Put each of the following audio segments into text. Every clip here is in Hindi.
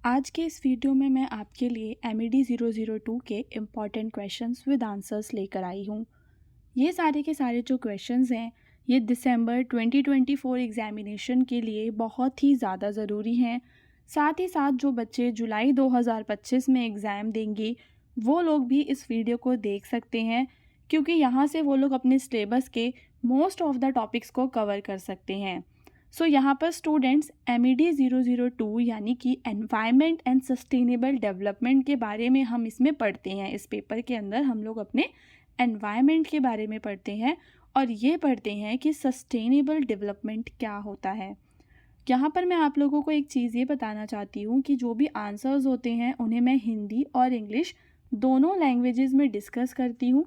आज के इस वीडियो में मैं आपके लिए MED 002 के इम्पॉर्टेंट क्वेश्चंस विद आंसर्स लेकर आई हूँ। ये सारे के सारे जो क्वेश्चंस हैं ये दिसंबर 2024 एग्जामिनेशन के लिए बहुत ही ज़्यादा ज़रूरी हैं। साथ ही साथ जो बच्चे जुलाई 2025 में एग्ज़ाम देंगे वो लोग भी इस वीडियो को देख सकते हैं, क्योंकि यहाँ से वो लोग अपने सिलेबस के मोस्ट ऑफ द टॉपिक्स को कवर कर सकते हैं। सो यहाँ पर स्टूडेंट्स MED 002 यानी कि एनवायरनमेंट एंड सस्टेनेबल डेवलपमेंट के बारे में हम इसमें पढ़ते हैं। इस पेपर के अंदर हम लोग अपने एनवायरनमेंट के बारे में पढ़ते हैं और ये पढ़ते हैं कि सस्टेनेबल डेवलपमेंट क्या होता है। यहाँ पर मैं आप लोगों को एक चीज़ ये बताना चाहती हूँ कि जो भी आंसर्स होते हैं उन्हें मैं हिंदी और इंग्लिश दोनों लैंग्वेजेस में डिस्कस करती हूँ,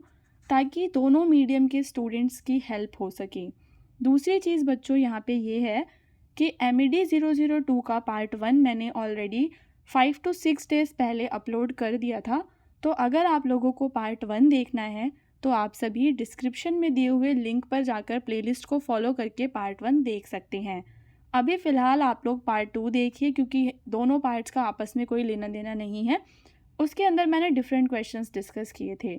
ताकि दोनों मीडियम के स्टूडेंट्स की हेल्प हो सके। दूसरी चीज़ बच्चों यहाँ पे ये है कि MED 002 का पार्ट 1 मैंने ऑलरेडी 5 to 6 डेज़ पहले अपलोड कर दिया था। तो अगर आप लोगों को पार्ट 1 देखना है तो आप सभी डिस्क्रिप्शन में दिए हुए लिंक पर जाकर प्लेलिस्ट को फॉलो करके पार्ट 1 देख सकते हैं। अभी फ़िलहाल आप लोग पार्ट 2 देखिए, क्योंकि दोनों पार्ट्स का आपस में कोई लेना देना नहीं है। उसके अंदर मैंने डिफरेंट क्वेश्चंस डिस्कस किए थे।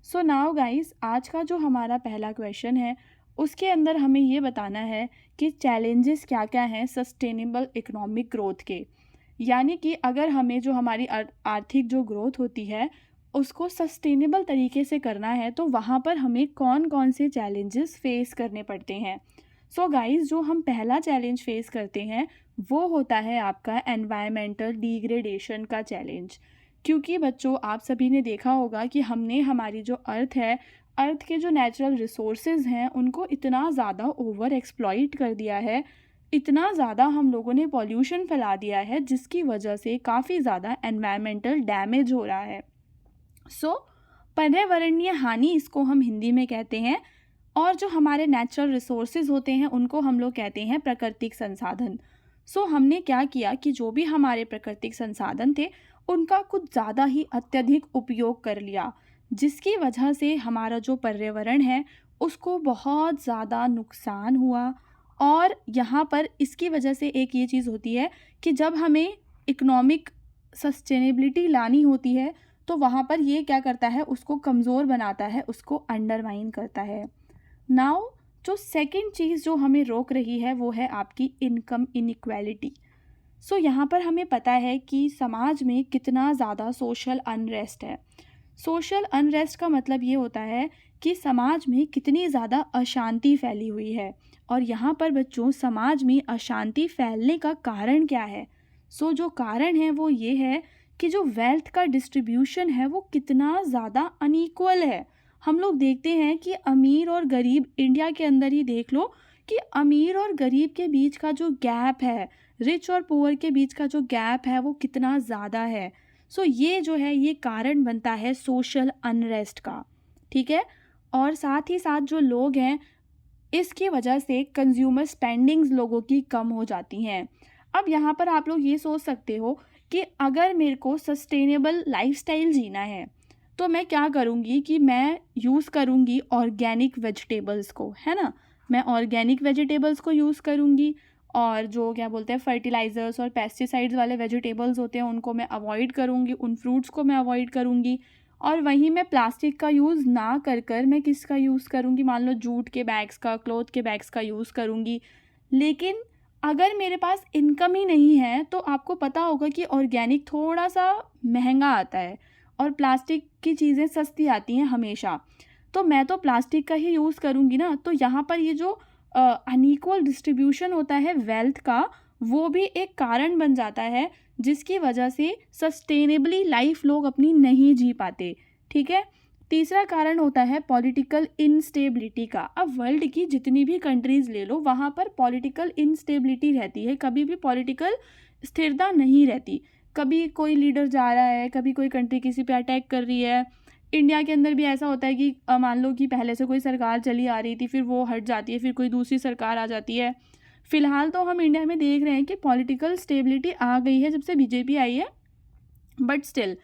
सो नाउ गाइस, आज का जो हमारा पहला क्वेश्चन है उसके अंदर हमें ये बताना है कि चैलेंजेस क्या क्या हैं सस्टेनेबल इकोनॉमिक ग्रोथ के। यानी कि अगर हमें जो हमारी आर्थिक जो ग्रोथ होती है उसको सस्टेनेबल तरीके से करना है तो वहाँ पर हमें कौन कौन से चैलेंजेस फेस करने पड़ते हैं। सो गाइस, जो हम पहला चैलेंज फेस करते हैं वो होता है आपका एनवायरमेंटल डिग्रेडेशन का चैलेंज। क्योंकि बच्चों, आप सभी ने देखा होगा कि हमने हमारी जो अर्थ है, अर्थ के जो नेचुरल रिसोर्सेज हैं उनको इतना ज़्यादा ओवर एक्सप्लॉइट कर दिया है, इतना ज़्यादा हम लोगों ने पॉल्यूशन फैला दिया है, जिसकी वजह से काफ़ी ज़्यादा एनवायरमेंटल डैमेज हो रहा है। सो पर्यावरणीय हानि इसको हम हिंदी में कहते हैं, और जो हमारे नेचुरल रिसोर्सेज होते हैं उनको हम लोग कहते हैं प्राकृतिक संसाधन। सो हमने क्या किया कि जो भी हमारे प्राकृतिक संसाधन थे उनका कुछ ज़्यादा ही अत्यधिक उपयोग कर लिया, जिसकी वजह से हमारा जो पर्यावरण है उसको बहुत ज़्यादा नुकसान हुआ। और यहाँ पर इसकी वजह से एक ये चीज़ होती है कि जब हमें इकोनॉमिक सस्टेनेबिलिटी लानी होती है तो वहाँ पर ये क्या करता है, उसको कमज़ोर बनाता है, उसको अंडरमाइन करता है। नाउ जो सेकंड चीज़ जो हमें रोक रही है वो है आपकी इनकम इनइक्वालिटी। सो यहाँ पर हमें पता है कि समाज में कितना ज़्यादा सोशल अनरेस्ट है। सोशल अनरेस्ट का मतलब ये होता है कि समाज में कितनी ज़्यादा अशांति फैली हुई है। और यहाँ पर बच्चों, समाज में अशांति फैलने का कारण क्या है? सो जो कारण है वो ये है कि जो वेल्थ का डिस्ट्रीब्यूशन है वो कितना ज़्यादा अनइक्वल है। हम लोग देखते हैं कि अमीर और गरीब, इंडिया के अंदर ही देख लो कि अमीर और गरीब के बीच का जो गैप है, रिच और पुअर के बीच का जो गैप है वो कितना ज़्यादा है। सो ये जो है ये कारण बनता है सोशल अनरेस्ट का, ठीक है। और साथ ही साथ जो लोग हैं, इसकी वजह से कंज्यूमर स्पेंडिंग्स लोगों की कम हो जाती हैं। अब यहाँ पर आप लोग ये सोच सकते हो कि अगर मेरे को सस्टेनेबल लाइफस्टाइल जीना है तो मैं क्या करूँगी कि मैं यूज़ करूँगी ऑर्गेनिक वेजिटेबल्स को, है ना। मैं ऑर्गेनिक वेजिटेबल्स को यूज़ करूँगी, और जो क्या बोलते हैं फर्टिलाइज़र्स और पेस्टिसाइड्स वाले वेजिटेबल्स होते हैं उनको मैं अवॉइड करूँगी, उन फ्रूट्स को मैं अवॉइड करूँगी। और वहीं मैं प्लास्टिक का यूज़ ना कर मैं किसका यूज़ करूँगी, मान लो जूट के बैग्स का, क्लॉथ के बैग्स का यूज़ करूँगी। लेकिन अगर मेरे पास इनकम ही नहीं है तो आपको पता होगा कि ऑर्गेनिक थोड़ा सा महंगा आता है और प्लास्टिक की चीज़ें सस्ती आती हैं हमेशा। तो मैं तो प्लास्टिक का ही यूज़ करूँगी ना। तो यहाँ पर ये जो अनइक्वल डिस्ट्रीब्यूशन होता है वेल्थ का, वो भी एक कारण बन जाता है, जिसकी वजह से सस्टेनेबली लाइफ लोग अपनी नहीं जी पाते, ठीक है। तीसरा कारण होता है पॉलिटिकल इंस्टेबिलिटी का। अब वर्ल्ड की जितनी भी कंट्रीज़ ले लो, वहाँ पर पॉलिटिकल इंस्टेबिलिटी रहती है, कभी भी पॉलिटिकल स्थिरता नहीं रहती। कभी कोई लीडर जा रहा है, कभी कोई कंट्री किसी पे अटैक कर रही है। इंडिया के अंदर भी ऐसा होता है कि मान लो कि पहले से कोई सरकार चली आ रही थी, फिर वो हट जाती है, फिर कोई दूसरी सरकार आ जाती है। फ़िलहाल तो हम इंडिया में देख रहे हैं कि पॉलिटिकल स्टेबिलिटी आ गई है जब से बीजेपी आई है, but still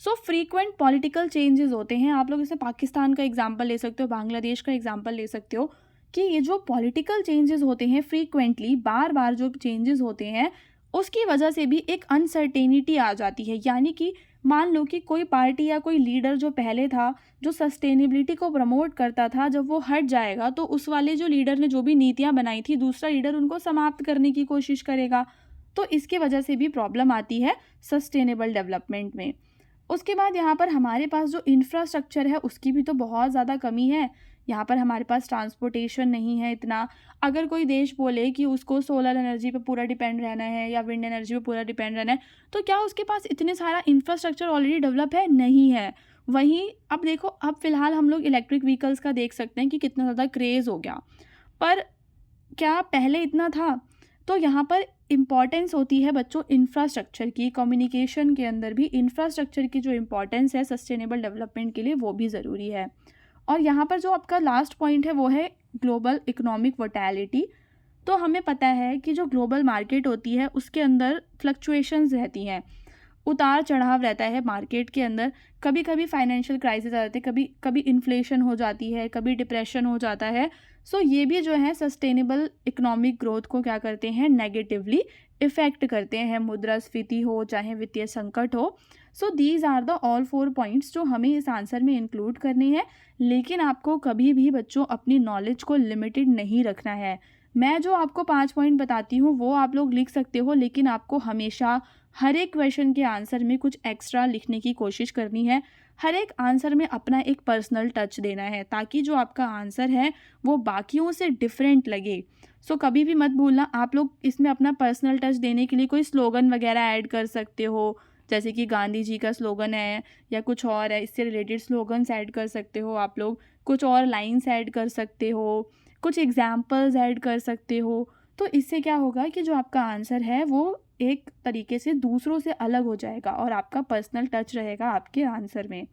so frequent political changes होते हैं। आप लोग इसे पाकिस्तान का एग्जांपल ले सकते हो, बांग्लादेश का एग्जांपल ले सकते हो कि ये जो पॉलिटिकल चेंजेस होते हैं फ्रीक्वेंटली, बार बार जो चेंजेस होते हैं, उसकी वजह से भी एक अनसर्टेनिटी आ जाती है। यानी कि मान लो कि कोई पार्टी या कोई लीडर जो पहले था, जो सस्टेनेबिलिटी को प्रमोट करता था, जब वो हट जाएगा तो उस वाले जो लीडर ने जो भी नीतियाँ बनाई थी, दूसरा लीडर उनको समाप्त करने की कोशिश करेगा। तो इसकी वजह से भी प्रॉब्लम आती है सस्टेनेबल डेवलपमेंट में। उसके बाद यहाँ पर हमारे पास जो इंफ्रास्ट्रक्चर है उसकी भी तो बहुत ज़्यादा कमी है। यहाँ पर हमारे पास ट्रांसपोर्टेशन नहीं है इतना। अगर कोई देश बोले कि उसको सोलर एनर्जी पे पूरा डिपेंड रहना है या विंड एनर्जी पे पूरा डिपेंड रहना है, तो क्या उसके पास इतने सारा इंफ्रास्ट्रक्चर ऑलरेडी डेवलप है? नहीं है। वहीं अब देखो, अब फ़िलहाल हम लोग इलेक्ट्रिक व्हीकल्स का देख सकते हैं कि कितना ज़्यादा क्रेज़ हो गया। पर क्या पहले इतना था? तो यहाँ पर इम्पॉर्टेंस होती है बच्चों इंफ्रास्ट्रक्चर की। कम्युनिकेशन के अंदर भी इंफ्रास्ट्रक्चर की जो इम्पॉर्टेंस है सस्टेनेबल डेवलपमेंट के लिए, वो भी ज़रूरी है। और यहाँ पर जो आपका लास्ट पॉइंट है वो है ग्लोबल इकोनॉमिक वोटैलिटी। तो हमें पता है कि जो ग्लोबल मार्केट होती है उसके अंदर फ्लक्चुएशंस रहती हैं, उतार चढ़ाव रहता है मार्केट के अंदर। कभी कभी फाइनेंशियल क्राइसिस आ जाते हैं, कभी कभी इन्फ्लेशन हो जाती है, कभी डिप्रेशन हो जाता है। सो ये भी जो है सस्टेनेबल इकोनॉमिक ग्रोथ को क्या करते हैं, नेगेटिवली इफ़ेक्ट करते हैं। मुद्रास्फीति हो चाहे वित्तीय संकट हो। So these are the all 4 points जो हमें इस आंसर में इंक्लूड करनी है। लेकिन आपको कभी भी बच्चों अपनी नॉलेज को लिमिटेड नहीं रखना है। मैं जो आपको 5 पॉइंट बताती हूँ वो आप लोग लिख सकते हो, लेकिन आपको हमेशा हर एक क्वेश्चन के आंसर में कुछ एक्स्ट्रा लिखने की कोशिश करनी है। हर एक आंसर में अपना एक पर्सनल टच देना है, ताकि जो आपका आंसर है वो बाकियों से डिफरेंट लगे। सो कभी भी मत भूलना, आप लोग इसमें अपना पर्सनल टच देने के लिए कोई स्लोगन वगैरह ऐड कर सकते हो, जैसे कि गांधी जी का स्लोगन है या कुछ और है, इससे रिलेटेड स्लोगन्स ऐड कर सकते हो आप लोग। कुछ और लाइन्स ऐड कर सकते हो, कुछ एग्जाम्पल्स ऐड कर सकते हो। तो इससे क्या होगा कि जो आपका आंसर है वो एक तरीके से दूसरों से अलग हो जाएगा और आपका पर्सनल टच रहेगा आपके आंसर में।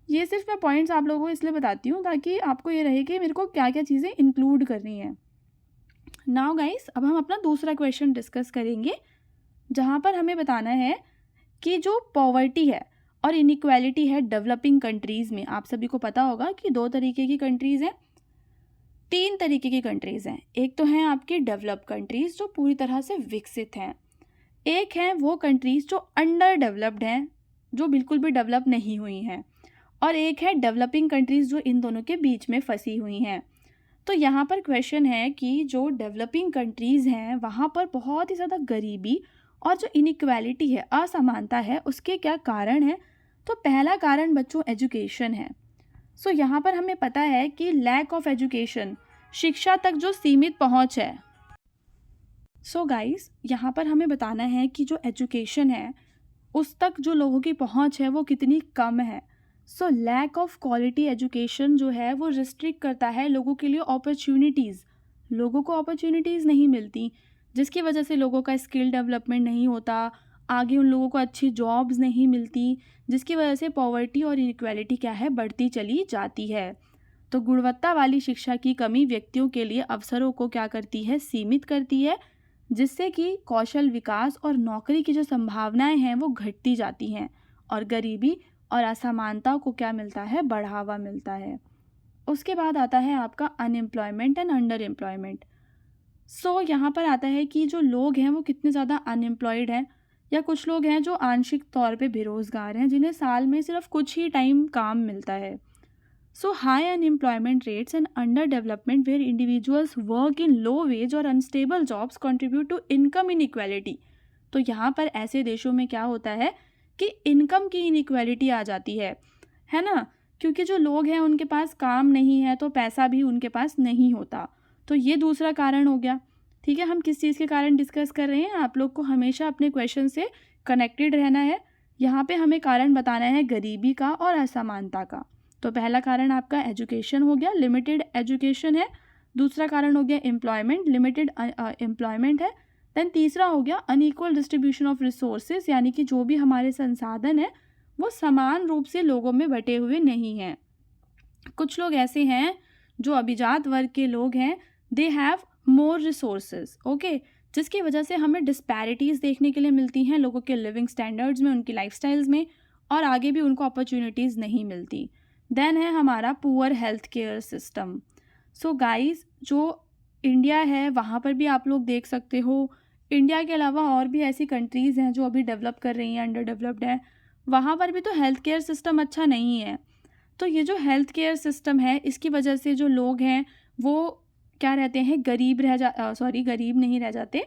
ये सिर्फ मैं पॉइंट्स आप लोगों को इसलिए बताती हूँ ताकि आपको ये रहे कि मेरे को क्या क्या चीज़ें इंक्लूड करनी है। नाउ गाइस, अब हम अपना दूसरा क्वेश्चन डिस्कस करेंगे, जहाँ पर हमें बताना है कि जो पॉवर्टी है और इनइक्वालिटी है डेवलपिंग कंट्रीज़ में। आप सभी को पता होगा कि 2 तरीके की कंट्रीज़ हैं, 3 तरीके की कंट्रीज़ हैं। एक तो हैं आपकी डेवलप कंट्रीज़ जो पूरी तरह से विकसित हैं, एक है वो कंट्रीज़ जो अंडर डेवलप्ड हैं, जो बिल्कुल भी डेवलप नहीं हुई हैं, और एक है डेवलपिंग कंट्रीज़ जो इन दोनों के बीच में फंसी हुई हैं। तो यहाँ पर क्वेश्चन है कि जो डेवलपिंग कंट्रीज़ हैं वहाँ पर बहुत ही ज़्यादा गरीबी और जो इनइक्वालिटी है, असमानता है, उसके क्या कारण है? तो पहला कारण बच्चों एजुकेशन है। सो यहाँ पर हमें पता है कि लैक ऑफ एजुकेशन, शिक्षा तक जो सीमित पहुँच है। सो गाइस, यहाँ पर हमें बताना है कि जो एजुकेशन है उस तक जो लोगों की पहुँच है वो कितनी कम है। So lack of quality education जो है वो रिस्ट्रिक्ट करता है लोगों के लिए अपॉर्चुनिटीज़। लोगों को अपॉर्चुनिटीज़ नहीं मिलती, जिसकी वजह से लोगों का स्किल डेवलपमेंट नहीं होता, आगे उन लोगों को अच्छी जॉब्स नहीं मिलती, जिसकी वजह से पॉवर्टी और इनइक्वालिटी क्या है, बढ़ती चली जाती है। तो गुणवत्ता वाली शिक्षा की कमी व्यक्तियों के लिए अवसरों को क्या करती है, सीमित करती है, जिससे कि कौशल विकास और नौकरी की जो संभावनाएं हैं वो घटती जाती हैं और गरीबी और असमानता को क्या मिलता है, बढ़ावा मिलता है। उसके बाद आता है आपका अनएम्प्लॉयमेंट एंड अंडर एम्प्लॉयमेंट। सो यहाँ पर आता है कि जो लोग हैं वो कितने ज़्यादा अनएम्प्लॉयड हैं, या कुछ लोग हैं जो आंशिक तौर पे बेरोज़गार हैं, जिन्हें साल में सिर्फ कुछ ही टाइम काम मिलता है। So high unemployment rates and underdevelopment where individuals work in low wage or unstable jobs contribute to income inequality। तो यहाँ पर ऐसे देशों में क्या होता है कि इनकम की इनइक्वालिटी आ जाती है ना, क्योंकि जो लोग हैं उनके पास काम नहीं है तो पैसा भी उनके पास नहीं होता। तो ये दूसरा कारण हो गया। ठीक है, हम किस चीज़ के कारण डिस्कस कर रहे हैं, आप लोग को हमेशा अपने क्वेश्चन से कनेक्टेड रहना है। यहाँ पे हमें कारण बताना है गरीबी का और असमानता का। तो पहला कारण आपका एजुकेशन हो गया, लिमिटेड एजुकेशन है। दूसरा कारण हो गया एम्प्लॉयमेंट, लिमिटेड एम्प्लॉयमेंट है। देन तीसरा हो गया अनइक्वल डिस्ट्रीब्यूशन ऑफ रिसोर्सेज, यानी कि जो भी हमारे संसाधन हैं वो समान रूप से लोगों में बटे हुए नहीं हैं। कुछ लोग ऐसे हैं जो अभिजात वर्ग के लोग हैं, they have more resources, okay, जिसकी वजह से हमें डिस्पैरिटीज़ देखने के लिए मिलती हैं लोगों के लिविंग स्टैंडर्ड्स में, उनकी लाइफस्टाइल्स में, और आगे भी उनको अपॉर्चुनिटीज़ नहीं मिलती। देन है हमारा poor health care system. So guys, जो इंडिया है वहाँ पर भी आप लोग देख सकते हो इंडिया के अलावा और भी ऐसी कंट्रीज़ हैं जो अभी डेवलप कर रही हैं, अंडर डेवलप्ड हैं, वहाँ पर भी तो हेल्थ केयर सिस्टम अच्छा नहीं है। तो ये जो हेल्थ केयर सिस्टम है, इसकी वजह से जो लोग हैं वो क्या रहते हैं, गरीब नहीं रह जाते,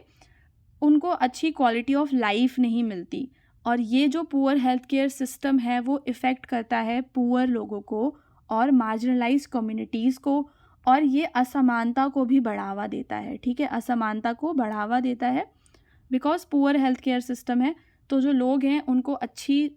उनको अच्छी क्वालिटी ऑफ लाइफ नहीं मिलती। और ये जो पुअर हेल्थ केयर सिस्टम है वो इफ़ेक्ट करता है पुअर लोगों को और मार्जिनलाइज कम्युनिटीज़ को, और ये असमानता को भी बढ़ावा देता है। ठीक है, असमानता को बढ़ावा देता है because poor health care system है, तो जो लोग हैं उनको अच्छी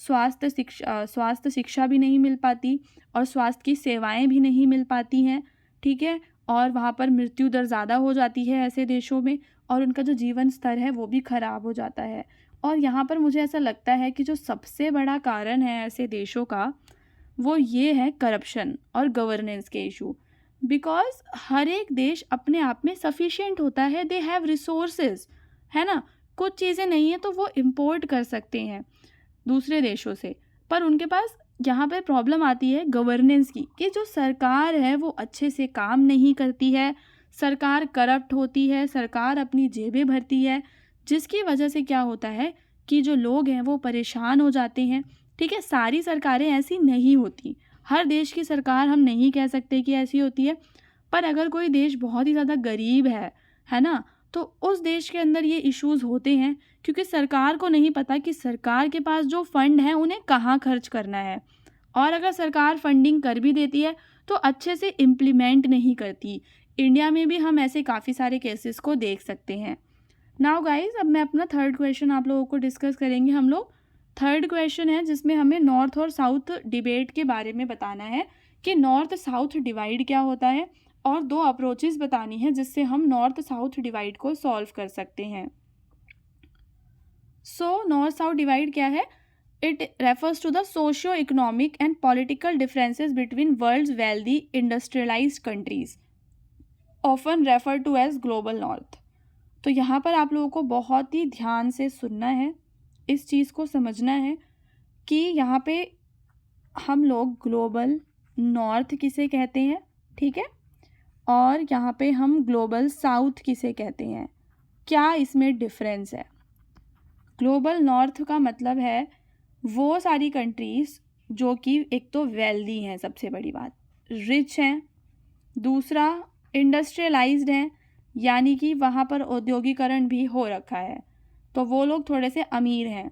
स्वास्थ्य शिक्षा भी नहीं मिल पाती और स्वास्थ्य की सेवाएं भी नहीं मिल पाती हैं। ठीक है, और वहाँ पर मृत्यु दर ज़्यादा हो जाती है ऐसे देशों में, और उनका जो जीवन स्तर है वो भी ख़राब हो जाता है। और यहाँ पर मुझे ऐसा लगता है कि जो सबसे बड़ा कारण है ऐसे देशों का, वो ये है करप्शन और गवर्नेंस के इशू। बिकॉज हर एक देश अपने आप में सफिशिएंट होता है, दे हैव रिसोर्सेज, है ना। कुछ चीज़ें नहीं है तो वो इम्पोर्ट कर सकते हैं दूसरे देशों से, पर उनके पास यहाँ पे प्रॉब्लम आती है गवर्नेंस की, कि जो सरकार है वो अच्छे से काम नहीं करती है, सरकार करप्ट होती है, सरकार अपनी जेबें भरती है, जिसकी वजह से क्या होता है कि जो लोग हैं वो परेशान हो जाते हैं। ठीक है, सारी सरकारें ऐसी नहीं होती, हर देश की सरकार हम नहीं कह सकते कि ऐसी होती है, पर अगर कोई देश बहुत ही ज़्यादा गरीब है ना, तो उस देश के अंदर ये इश्यूज़ होते हैं क्योंकि सरकार को नहीं पता कि सरकार के पास जो फंड है उन्हें कहाँ खर्च करना है, और अगर सरकार फंडिंग कर भी देती है तो अच्छे से इम्प्लीमेंट नहीं करती। इंडिया में भी हम ऐसे काफ़ी सारे केसेस को देख सकते हैं। नाउ गाइस, अब मैं अपना थर्ड क्वेश्चन आप लोगों को डिस्कस करेंगे हम लोग। थर्ड क्वेश्चन है जिसमें हमें नॉर्थ और साउथ डिबेट के बारे में बताना है कि नॉर्थ साउथ डिवाइड क्या होता है, और दो अप्रोचेस बतानी है जिससे हम नॉर्थ साउथ डिवाइड को सॉल्व कर सकते हैं। सो नॉर्थ साउथ डिवाइड क्या है? It refers to the socio economic and political differences between worlds wealthy industrialised countries, often refer to as global north. तो यहाँ पर आप लोगों को बहुत ही ध्यान से सुनना है, इस चीज़ को समझना है कि यहाँ पे हम लोग ग्लोबल नॉर्थ किसे कहते हैं, ठीक है, और यहाँ पे हम ग्लोबल साउथ किसे कहते हैं, क्या इसमें डिफरेंस है। ग्लोबल नॉर्थ का मतलब है वो सारी कंट्रीज़ जो कि एक तो वेल्दी हैं, सबसे बड़ी बात, रिच हैं, दूसरा इंडस्ट्रियलाइज्ड हैं, यानी कि वहाँ पर औद्योगिकरण भी हो रखा है, तो वो लोग थोड़े से अमीर हैं।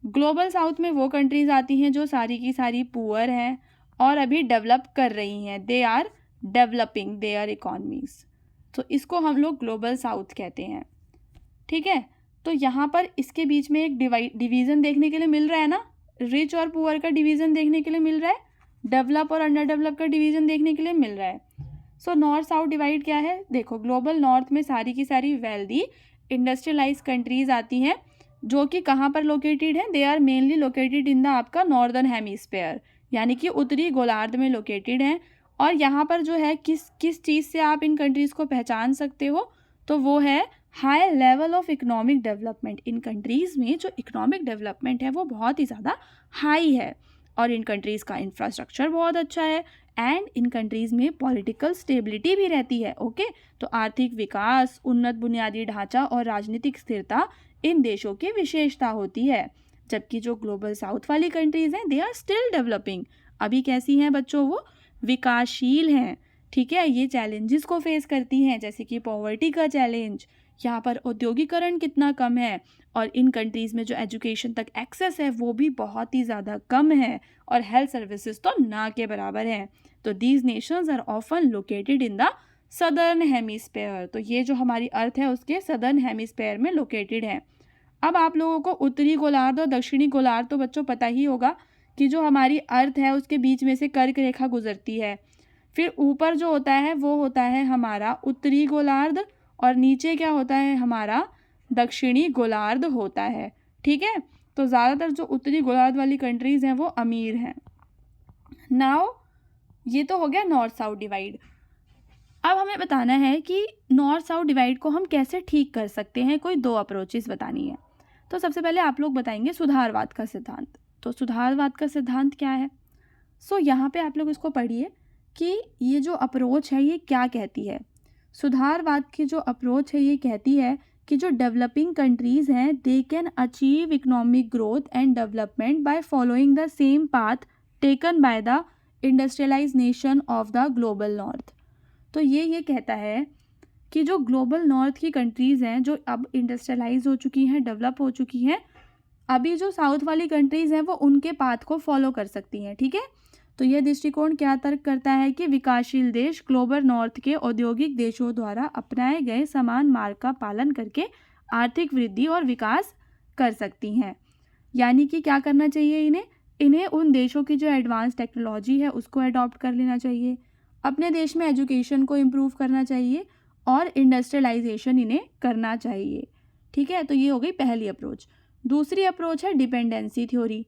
ग्लोबल साउथ में वो कंट्रीज़ आती हैं जो सारी की सारी पुअर हैं और अभी डेवलप कर रही हैं, they are developing their economies, तो इसको हम लोग ग्लोबल साउथ कहते हैं। ठीक है, तो यहाँ पर इसके बीच में एक डिवीज़न देखने के लिए मिल रहा है ना, रिच और पुअर का डिवीज़न देखने के लिए मिल रहा है, डेवलप और अंडर डेवलप का डिवीज़न देखने के लिए मिल रहा है। सो नॉर्थ साउथ डिवाइड क्या है, देखो ग्लोबल नॉर्थ में सारी की सारी वेल्दी इंडस्ट्रियलाइज कंट्रीज़ आती हैं जो कि कहाँ पर लोकेटेड है, they are mainly located in the आपका नॉर्दर्न हेमिस्फेयर, यानी कि उत्तरी गोलार्ध में लोकेटेड हैं। और यहाँ पर जो है किस चीज़ से आप इन कंट्रीज़ को पहचान सकते हो, तो वो है high level of economic development. In countries में जो इकोनॉमिक डेवलपमेंट है वो बहुत ही ज़्यादा हाई है, और इन कंट्रीज़ का इंफ्रास्ट्रक्चर बहुत अच्छा है, एंड इन कंट्रीज़ में पॉलिटिकल स्टेबिलिटी भी रहती है। ओके, तो आर्थिक विकास, उन्नत बुनियादी ढांचा और राजनीतिक स्थिरता इन देशों की विशेषता होती है। जबकि जो ग्लोबल साउथ वाली कंट्रीज़ हैं, दे आर स्टिल डेवलपिंग, अभी कैसी हैं बच्चों, वो विकासशील हैं। ठीक है, ये चैलेंजेस को फेस करती हैं, जैसे कि पॉवर्टी का चैलेंज, यहाँ पर औद्योगिकरण कितना कम है, और इन कंट्रीज़ में जो एजुकेशन तक एक्सेस है वो भी बहुत ही ज़्यादा कम है, और हेल्थ सर्विसेज तो ना के बराबर हैं। तो these nations are often located in the southern hemisphere, तो ये जो हमारी अर्थ है उसके सदर्न हेमिस्फेयर में लोकेटेड है। अब आप लोगों को उत्तरी गोलार्ध और दक्षिणी गोलार्ध तो बच्चों पता ही होगा कि जो हमारी अर्थ है उसके बीच में से कर्क रेखा गुजरती है, फिर ऊपर जो होता है वो होता है हमारा उत्तरी गोलार्ध, और नीचे क्या होता है हमारा दक्षिणी गोलार्ध होता है। ठीक है, तो ज़्यादातर जो उत्तरी गोलार्ध वाली कंट्रीज़ हैं वो अमीर हैं। नाउ ये तो हो गया नॉर्थ साउथ डिवाइड। अब हमें बताना है कि नॉर्थ साउथ डिवाइड को हम कैसे ठीक कर सकते हैं, कोई दो अप्रोचेस बतानी है। तो सबसे पहले आप लोग बताएंगे सुधारवाद का सिद्धांत। तो सुधारवाद का सिद्धांत क्या है? सो यहाँ पे आप लोग इसको पढ़िए कि ये जो अप्रोच है ये क्या कहती है। सुधारवाद की जो अप्रोच है ये कहती है कि जो डेवलपिंग कंट्रीज़ हैं they can achieve economic growth and development by following the same path taken by the industrialise nation of the global north. तो ये कहता है कि जो ग्लोबल नॉर्थ की कंट्रीज़ हैं जो अब इंडस्ट्रियलाइज हो चुकी हैं, डेवलप हो चुकी हैं, अभी जो साउथ वाली कंट्रीज़ हैं वो उनके पाथ को फॉलो कर सकती हैं। ठीक है, तो यह दृष्टिकोण क्या तर्क करता है कि विकासशील देश ग्लोबल नॉर्थ के औद्योगिक देशों द्वारा अपनाए गए समान मार्ग का पालन करके आर्थिक वृद्धि और विकास कर सकती हैं। यानी कि क्या करना चाहिए इन्हें उन देशों की जो एडवांस टेक्नोलॉजी है उसको अडॉप्ट कर लेना चाहिए, अपने देश में एजुकेशन को इम्प्रूव करना चाहिए और इंडस्ट्रियलाइजेशन इन्हें करना चाहिए। ठीक है, तो ये हो गई पहली अप्रोच। दूसरी अप्रोच है डिपेंडेंसी थ्योरी।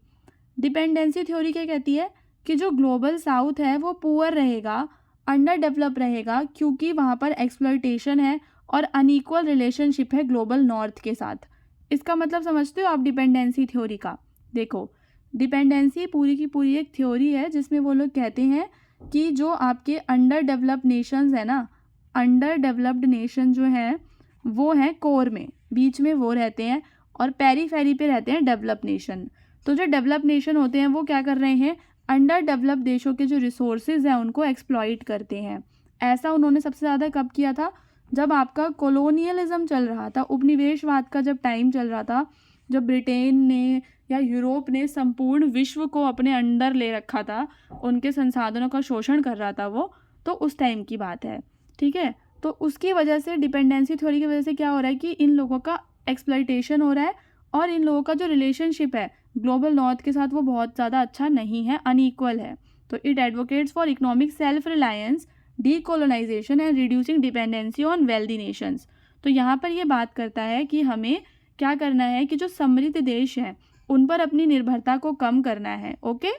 डिपेंडेंसी थ्योरी क्या कहती है कि जो ग्लोबल साउथ है वो पुअर रहेगा, अंडर डेवलप रहेगा, क्योंकि वहाँ पर एक्सप्लॉयटेशन है और अनइक्वल रिलेशनशिप है ग्लोबल नॉर्थ के साथ। इसका मतलब समझते हो आप डिपेंडेंसी थ्योरी का? देखो, डिपेंडेंसी पूरी की पूरी एक थ्योरी है जिसमें वो लोग कहते हैं कि जो आपके अंडर डेवलप्ड नेशंस है ना, अंडर डेवलप्ड नेशन जो हैं वो हैं कोर में, बीच में वो रहते हैं, और पेरीफेरी पे रहते हैं डेवलप नेशन। तो जो डेवलप नेशन होते हैं वो क्या कर रहे हैं, अंडर डेवलप देशों के जो रिसोर्सेज हैं उनको एक्सप्लॉइट करते हैं। ऐसा उन्होंने सबसे ज़्यादा कब किया था? जब आपका कॉलोनियलिज्म चल रहा था, उपनिवेशवाद का जब टाइम चल रहा था, जब ब्रिटेन ने या यूरोप ने संपूर्ण विश्व को अपने अंडर ले रखा था, उनके संसाधनों का शोषण कर रहा था वो, तो उस टाइम की बात है। ठीक है, तो उसकी वजह से डिपेंडेंसी थ्योरी की वजह से क्या हो रहा है कि इन लोगों का एक्सप्लॉइटेशन हो रहा है और इन लोगों का जो रिलेशनशिप है ग्लोबल नॉर्थ के साथ वो बहुत ज़्यादा अच्छा नहीं है, अनइक्वल है। तो it advocates for economic self reliance, decolonisation and reducing dependency on wealthy Nations. तो यहाँ पर ये बात करता है कि हमें क्या करना है कि जो समृद्ध देश हैं उन पर अपनी निर्भरता को कम करना है। ओके,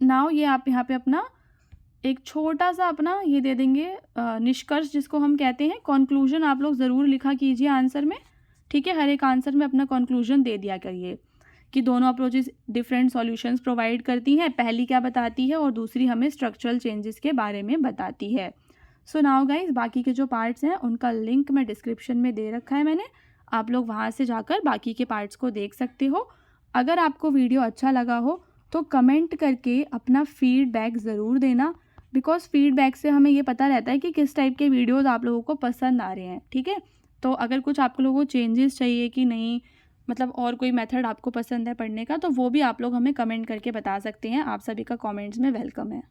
नाउ ये आप यहाँ पे अपना एक छोटा सा अपना ये दे देंगे निष्कर्ष, जिसको हम कहते हैं कंक्लूजन। आप लोग ज़रूर लिखा कीजिए आंसर में। ठीक है, हर एक आंसर में अपना कंक्लूजन दे दिया करिए कि दोनों अप्रोचेस डिफरेंट सॉल्यूशंस प्रोवाइड करती हैं। पहली क्या बताती है और दूसरी हमें स्ट्रक्चरल चेंजेस के बारे में बताती है। सो नाउ गाइज, बाकी के जो पार्ट्स हैं उनका लिंक मैं डिस्क्रिप्शन में दे रखा है मैंने, आप लोग वहाँ से जाकर बाकी के पार्ट्स को देख सकते हो। अगर आपको वीडियो अच्छा लगा हो तो कमेंट करके अपना फीडबैक ज़रूर देना, बिकॉज फीडबैक से हमें ये पता रहता है कि किस टाइप के वीडियोस आप लोगों को पसंद आ रहे हैं। ठीक है, तो अगर कुछ आप लोगों को चेंजेस चाहिए कि नहीं, मतलब और कोई मेथड आपको पसंद है पढ़ने का, तो वो भी आप लोग हमें कमेंट करके बता सकते हैं। आप सभी का कमेंट्स में वेलकम है।